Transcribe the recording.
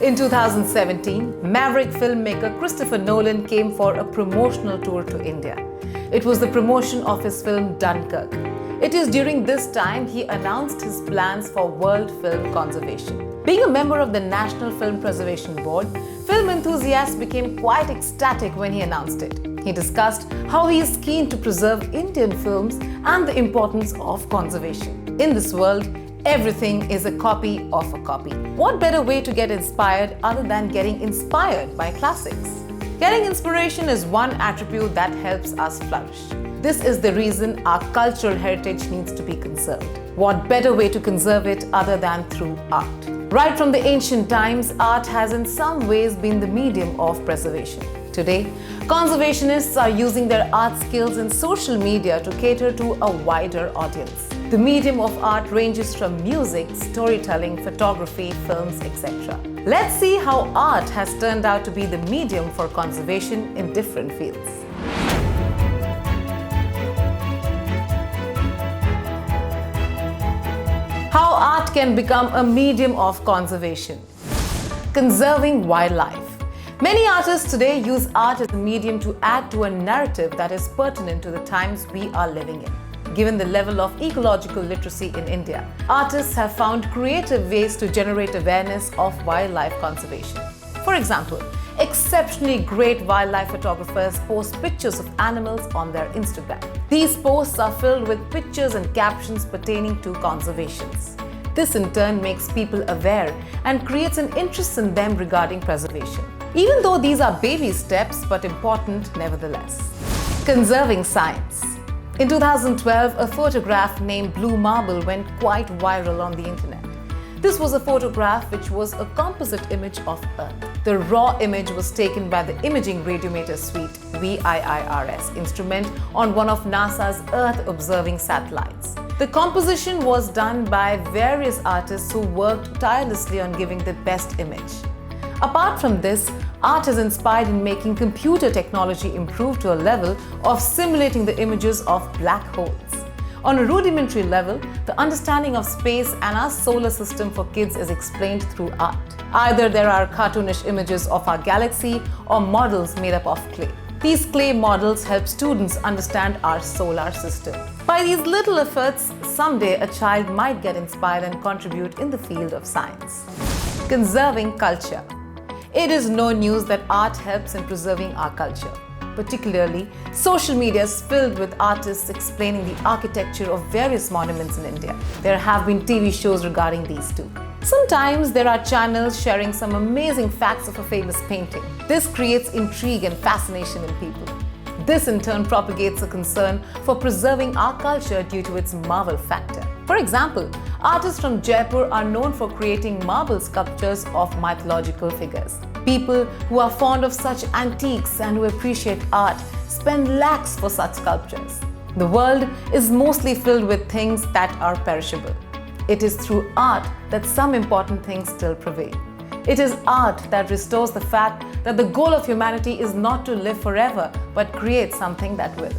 In 2017, maverick filmmaker Christopher Nolan came for a promotional tour to India. It was the promotion of his film Dunkirk. It is during this time he announced his plans for world film conservation. Being a member of the National Film Preservation Board, film enthusiasts became quite ecstatic when he announced it. He discussed how he is keen to preserve Indian films and the importance of conservation. In this world, everything is a copy of a copy. What better way to get inspired other than getting inspired by classics? Getting inspiration is one attribute that helps us flourish. This is the reason our cultural heritage needs to be conserved. What better way to conserve it other than through art? Right from the ancient times, art has in some ways been the medium of preservation. Today, conservationists are using their art skills in social media to cater to a wider audience. The medium of art ranges from music, storytelling, photography, films, etc. Let's see how art has turned out to be the medium for conservation in different fields. How art can become a medium of conservation. Conserving wildlife. Many artists today use art as a medium to add to a narrative that is pertinent to the times we are living in. Given the level of ecological literacy in India, artists have found creative ways to generate awareness of wildlife conservation. For example, exceptionally great wildlife photographers post pictures of animals on their Instagram. These posts are filled with pictures and captions pertaining to conservation. This in turn makes people aware and creates an interest in them regarding preservation. Even though these are baby steps, but important nevertheless. Conserving science. In 2012, a photograph named Blue Marble went quite viral on the internet. This was a photograph which was a composite image of Earth. The raw image was taken by the Imaging Radiometer Suite (VIIRS) instrument on one of NASA's Earth-observing satellites. The composition was done by various artists who worked tirelessly on giving the best image. Apart from this, art is inspired in making computer technology improve to a level of simulating the images of black holes. On a rudimentary level, the understanding of space and our solar system for kids is explained through art. Either there are cartoonish images of our galaxy or models made up of clay. These clay models help students understand our solar system. By these little efforts, someday a child might get inspired and contribute in the field of science. Conserving culture. It is no news that art helps in preserving our culture. Particularly, social media is filled with artists explaining the architecture of various monuments in India. There have been TV shows regarding these too. Sometimes there are channels sharing some amazing facts of a famous painting. This creates intrigue and fascination in people. This in turn propagates a concern for preserving our culture due to its marvel factor. For example, artists from Jaipur are known for creating marble sculptures of mythological figures. People who are fond of such antiques and who appreciate art spend lakhs for such sculptures. The world is mostly filled with things that are perishable. It is through art that some important things still prevail. It is art that restores the fact that the goal of humanity is not to live forever, but create something that will.